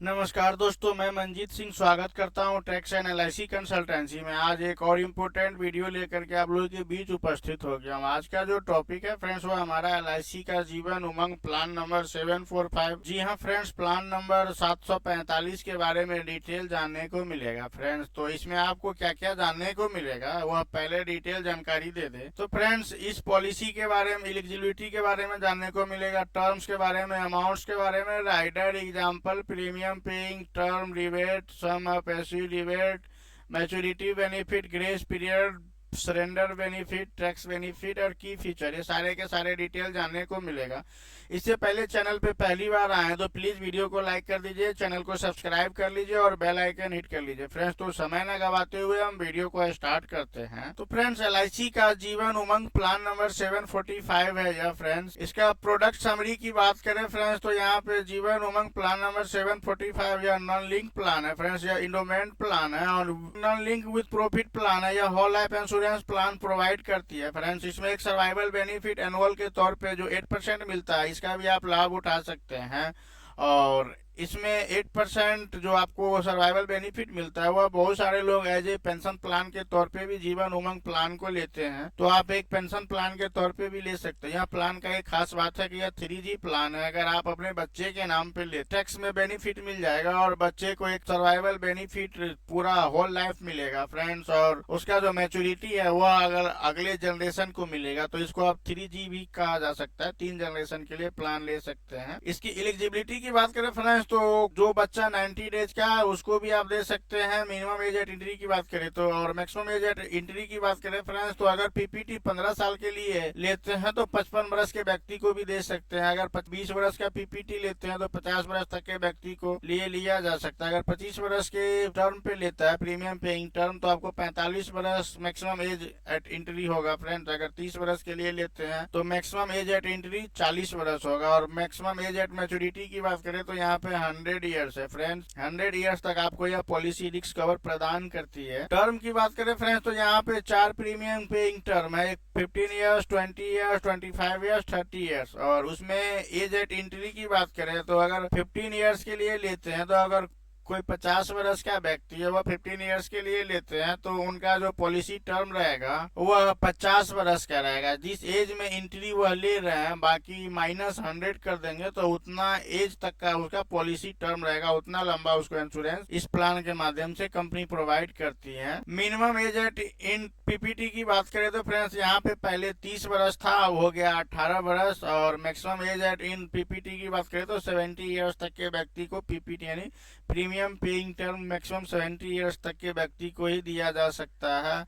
नमस्कार दोस्तों, मैं मंजीत सिंह स्वागत करता हूं टैक्स एंड एलआईसी कंसल्टेंसी में। आज एक और इम्पोर्टेंट वीडियो लेकर के आप लोगों के बीच उपस्थित हो गया हूं। आज का जो टॉपिक है फ्रेंड्स, वो हमारा एलआईसी का जीवन उमंग प्लान नंबर 745। जी हां फ्रेंड्स, प्लान नंबर 745 के बारे में डिटेल जानने को मिलेगा फ्रेंड्स। तो इसमें आपको क्या क्या जानने को मिलेगा वह पहले डिटेल जानकारी दे दे। तो फ्रेंड्स, इस पॉलिसी के बारे में, एलिजिबिलिटी के बारे में जानने को मिलेगा, टर्म्स के बारे में, अमाउंट्स के बारे में, rider example, premium paying, term rebate, sum of SU rebate, maturity benefit, grace period, surrender benefit, tax benefit और की फीचर, ये सारे के सारे डिटेल जानने को मिलेगा। इससे पहले चैनल पे पहली बार आए तो प्लीज वीडियो को लाइक कर दीजिए, चैनल को सब्सक्राइब कर लीजिए और बेल आइकन हिट कर लीजिए फ्रेंड्स। तो समय न गवाते हुए हम वीडियो को स्टार्ट करते हैं। तो फ्रेंड्स, एलआईसी का जीवन उमंग प्लान नंबर 745 है यह फ्रेंड्स। इसका प्रोडक्ट समरी की बात करें फ्रेंड्स, तो यहाँ पे जीवन उमंग प्लान नंबर 745 यह नॉन लिंक प्लान है फ्रेंड्स। यह इंडोमेंट प्लान है और non link with profit plan है। यह whole life insurance plan provide करती है फ्रेंड्स। इसमें एक सर्वाइवल बेनिफिट एनुअल के तौर पे जो 8% मिलता है, इसका भी आप लाभ उठा सकते हैं। और इसमें 8% जो आपको सर्वाइवल बेनिफिट मिलता है, वह बहुत सारे लोग एज ए पेंशन प्लान के तौर पे भी जीवन उमंग प्लान को लेते हैं। तो आप एक पेंशन प्लान के तौर पे भी ले सकते हैं। यह प्लान का एक खास बात है कि यह 3G प्लान है। अगर आप अपने बच्चे के नाम पे ले, टैक्स में बेनिफिट मिल जाएगा और बच्चे को एक सर्वाइवल बेनिफिट पूरा होल लाइफ मिलेगा फ्रेंड्स। और उसका जो मैच्योरिटी है वह अगर अगले जनरेशन को मिलेगा, तो इसको आप 3G भी कहा जा सकता है। 3 जनरेशन के लिए प्लान ले सकते हैं। इसकी एलिजिबिलिटी की बात करें फ्रेंड्स, तो जो बच्चा 90 डेज का है उसको भी आप दे सकते हैं। मिनिमम एज एट एंट्री की बात करें तो, और मैक्सिमम एज एट एंट्री की बात करें फ्रेंड्स, तो अगर पीपीटी 15 साल के लिए लेते हैं तो 55 वर्ष के व्यक्ति को भी दे सकते हैं। अगर 20 वर्ष का पीपीटी लेते हैं तो 50 वर्ष तक के व्यक्ति को लिए लिया जा सकता है। अगर 25 वर्ष के टर्म पे लेता है, प्रीमियम पेइंग टर्म, तो आपको 45 वर्ष मैक्सिमम एज एट एंट्री होगा फ्रेंड्स। अगर 30 वर्ष के लिए लेते हैं तो मैक्सिमम एज एट एंट्री 40 वर्ष होगा। और मैक्सिमम एज एट मैच्योरिटी की बात करें तो यहाँ पे 100 ईयर्स है फ्रेंड्स। 100 ईयर्स तक आपको यह पॉलिसी रिस्क कवर प्रदान करती है। टर्म की बात करें फ्रेंड्स, तो यहाँ पे 4 प्रीमियम पेइंग टर्म है। 15 ईयर्स, 20 ईयर्स, 25 ईयर्स, 30 ईयर्स। और उसमें एज एट एंट्री की बात करें तो अगर 15 ईयर्स के लिए लेते हैं, तो अगर कोई 50 वर्ष का व्यक्ति है वह 15 ईयर्स के लिए लेते हैं, तो उनका जो पॉलिसी टर्म रहेगा वह 50 वर्ष का रहेगा। जिस एज में एंट्री वह ले रहे हैं, बाकी -100 कर देंगे तो उतना एज तक का उसका पॉलिसी टर्म रहेगा, उतना लंबा उसको इंश्योरेंस इस प्लान के माध्यम से कंपनी प्रोवाइड करती है। मिनिमम एज एट इन पीपीटी की बात करें तो फ्रेंड्स, यहाँ पे पहले 30 वर्ष था, अब हो गया 18 वर्ष। और मैक्सिमम एज एट इन पीपीटी की बात करें तो 70 ईयर्स तक के व्यक्ति को पीपीटी यानी premium paying term maximum 70 years तक के व्यक्ति को ही दिया जा सकता है।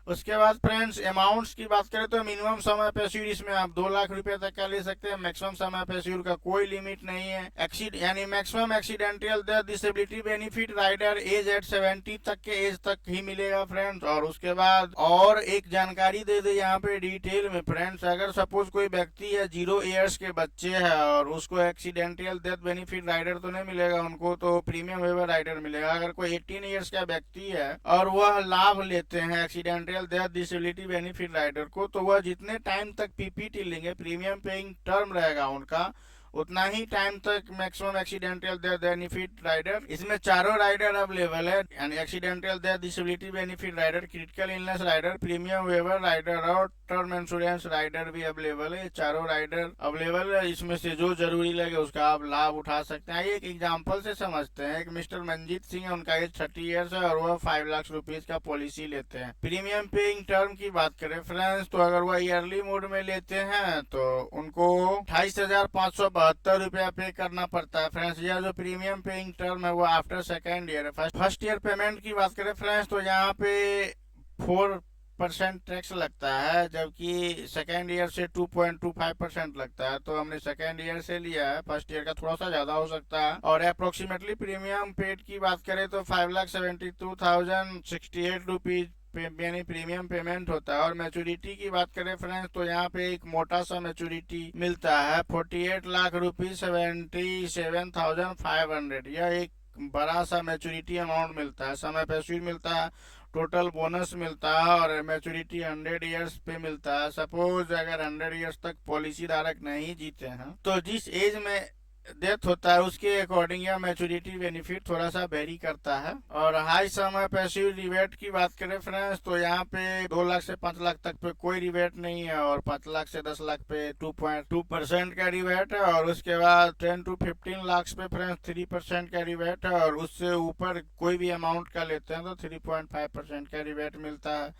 उसके बाद फ्रेंड्स, अमाउंट्स की बात करें तो मिनिमम समय पे एश्योर इसमें आप 2 लाख रुपए तक का ले सकते हैं। मैक्सिमम समय पे एश्योर का कोई लिमिट नहीं है। यानी maximum accidental death disability benefit rider age at 70 तक के एज तक ही मिलेगा फ्रेंड्स। और उसके बाद और एक जानकारी दे दे यहाँ पे डिटेल में फ्रेंड्स, अगर सपोज कोई व्यक्ति है 0 ईयर्स के बच्चे है और उसको एक्सीडेंटल डेथ बेनिफिट राइडर तो नहीं मिलेगा, उनको तो प्रीमियम वेवर राइडर मिलेगा। अगर कोई 18 ईयर्स का व्यक्ति है और वह लाभ लेते हैं accidental death disability benefit rider को, तो वह जितने टाइम तक पीपीटी लेंगे, प्रीमियम पेइंग टर्म रहेगा उनका, उतना ही टाइम तक maximum accidental death benefit rider. इसमें चारों राइडर अवेलेबल है, यानी accidental death disability benefit rider, critical illness rider, premium waiver rider और टर्म इंश्योरेंस राइडर भी अवेलेबल है। चारों राइडर अवेलेबल है। इसमें से जो जरूरी लगे उसका आप लाभ उठा सकते हैं। एक एग्जाम्पल से समझते हैं। एक मिस्टर मंजीत सिंह है, उनका एज 30 ईयर्स है और वह 5 लाख रुपीज का पॉलिसी लेते हैं। प्रीमियम पेइंग टर्म की बात करें फ्रेंड्स, तो अगर वह ईयरली मोड में लेते हैं तो उनको 28,572 रुपया पे करना पड़ता है फ्रेंड्स। यह जो प्रीमियम पेइंग टर्म है वो आफ्टर सेकेंड ईयर है। फर्स्ट ईयर पेमेंट की बात करें फ्रेंड्स, तो यहाँ पे 4% टैक्स लगता है, जबकि सेकेंड ईयर से 2.25% लगता है। तो हमने सेकेंड ईयर से लिया है, फर्स्ट ईयर का थोड़ा सा ज्यादा हो सकता है। और अप्रोक्सीमेटली प्रीमियम पेड की बात करें तो 5,72,068 रुपीज यानी प्रीमियम पेमेंट होता है। और मैच्योरिटी की बात करें फ्रेंड्स, तो यहाँ पे एक मोटा सा मैच्योरिटी मिलता है 48 लाख रुपीज 77,500। यह एक बड़ा सा मैच्योरिटी अमाउंट मिलता है। समय पे एश्योर मिलता है, टोटल बोनस मिलता है और मैच्योरिटी 100 ईयर्स पे मिलता है। सपोज अगर 100 ईयर्स तक पॉलिसी धारक नहीं जीते हैं तो जिस एज में डेथ होता है उसके अकॉर्डिंग या मैच्योरिटी बेनिफिट थोड़ा सा वेरी करता है। और हाई समय पैसिव रिबेट की बात करें फ्रेंड्स, तो यहाँ पे 2 लाख से 5 लाख तक पे कोई रिबेट नहीं है, और 5 लाख से 10 लाख पे 2.2% का रिबेट है, और उसके बाद 10 to 15 लाख पे फ्रेंड्स 3% का रिबेट है, और उससे ऊपर कोई भी अमाउंट का लेते हैं तो 3.5% का रिबेट मिलता है।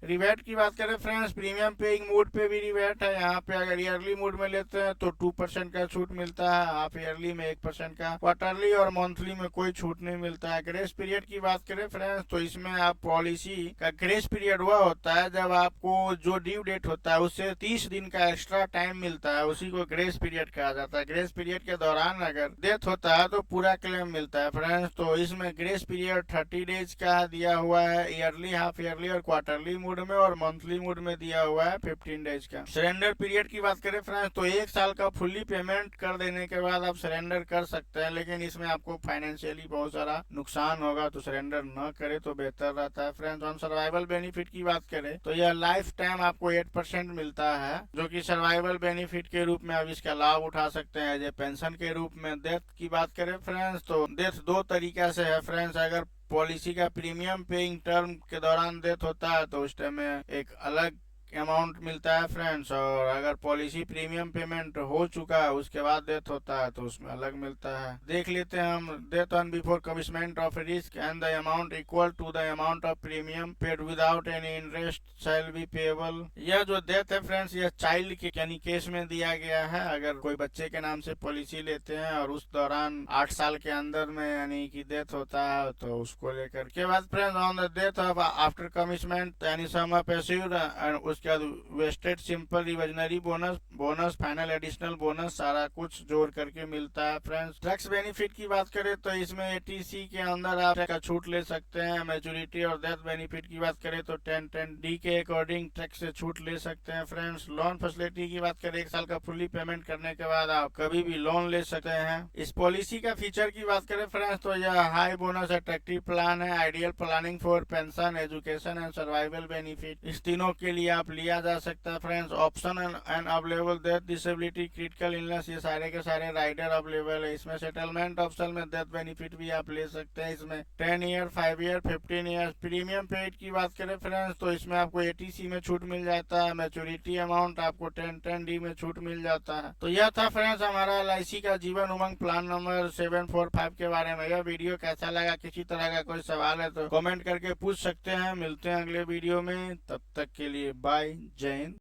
रिबेट की बात करें फ्रेंड्स, प्रीमियम पेइंग मोड पे भी रिबेट है। यहाँ पे अगर ईयरली मोड में लेते हैं तो 2% का छूट मिलता है, हाफ ईयरली में 1% का, क्वार्टरली और मंथली में कोई छूट नहीं मिलता है। ग्रेस पीरियड की बात करें फ्रेंड्स, तो इसमें आप पॉलिसी का ग्रेस पीरियड हुआ होता है जब आपको जो ड्यू डेट होता है उससे 30 दिन का एक्स्ट्रा टाइम मिलता है, उसी को ग्रेस पीरियड कहा जाता है। ग्रेस पीरियड के दौरान अगर डेथ होता है तो पूरा क्लेम मिलता है फ्रेंड्स। तो इसमें ग्रेस पीरियड 30 डेज का दिया हुआ है, ईयरली, हाफ ईयरली और क्वार्टरली मोड में, और मंथली मोड में दिया हुआ है 15 डेज का। सरेंडर पीरियड की बात करें फ्रेंड्स, तो 1 साल का फुल्ली पेमेंट कर देने के बाद आप सरेंडर कर सकते हैं, लेकिन इसमें आपको फाइनेंशियली बहुत सारा नुकसान होगा, तो सरेंडर न करे तो बेहतर रहता है फ्रेंड्स। ऑन सर्वाइवल बेनिफिट की बात करें तो यह लाइफ टाइम आपको 8% मिलता है, जो कि सर्वाइवल बेनिफिट के रूप में आप इसका लाभ उठा सकते हैं एज ए पेंशन के रूप में। डेथ की बात करें फ्रेंड्स, तो डेथ 2 तरीका से है फ्रेंड्स। अगर पॉलिसी का प्रीमियम पेइंग टर्म के दौरान डेथ होता है तो उस टाइम में एक अलग अमाउंट मिलता है फ्रेंड्स, और अगर पॉलिसी प्रीमियम पेमेंट हो चुका है उसके बाद डेथ होता है तो उसमें अलग मिलता है। देख लेते हैं हम। Death on before commitment of risk and the amount equal to the amount of premium paid without any interest shall be payable. यह जो डेथ है फ्रेंड्स, यह चाइल्ड के यानी केस में दिया गया है। अगर कोई बच्चे के नाम से पॉलिसी लेते हैं और उस दौरान 8 साल के अंदर में यानी कि डेथ होता है तो उसको लेकर के बाद friends on the death of after commitment यानी सम पैसिव, उसके बाद wasted simple revisionary bonus final additional bonus सारा कुछ जोड़ करके मिलता है फ्रेंड्स। टैक्स बेनिफिट की बात करें तो इसमें एटीसी के अंदर आप का छूट ले सकते हैं। मैच्योरिटी और डेथ बेनिफिट की बात करें तो 10(10)(d) के अकॉर्डिंग टैक्स से छूट ले सकते हैं फ्रेंड्स। लोन फैसिलिटी की बात करें, 1 साल का फुल्ली पेमेंट करने के बाद आप कभी भी लोन ले सकते हैं। इस पॉलिसी का फीचर की बात करें फ्रेंड्स, तो यह हाई बोनस अट्रैक्टिव प्लान है, ideal planning for pension, education and survival benefit. इस तीनों के लिए आप लिया जा सकता है friends. Option and available death, disability, critical illness, ये सारे के सारे राइडर अवेलेबल है इसमें। सेटलमेंट ऑप्शन में डेथ बेनिफिट भी आप ले सकते हैं इसमें। 10 year, 5 year, 15 year. Premium paid की बात करें फ्रेंड्स, तो इसमें आपको एटीसी में छूट मिल जाता है। मैच्योरिटी अमाउंट आपको 10(10)(d) में छूट मिल जाता है। तो यह था फ्रेंड्स हमारा LIC का जीवन उमंग प्लान नंबर 745 के बारे में। यह वीडियो कैसा लगा, किसी तरह का कोई सवाल है तो कमेंट करके पूछ सकते हैं। मिलते हैं अगले वीडियो में, तब तक के लिए बाय, जय हिंद।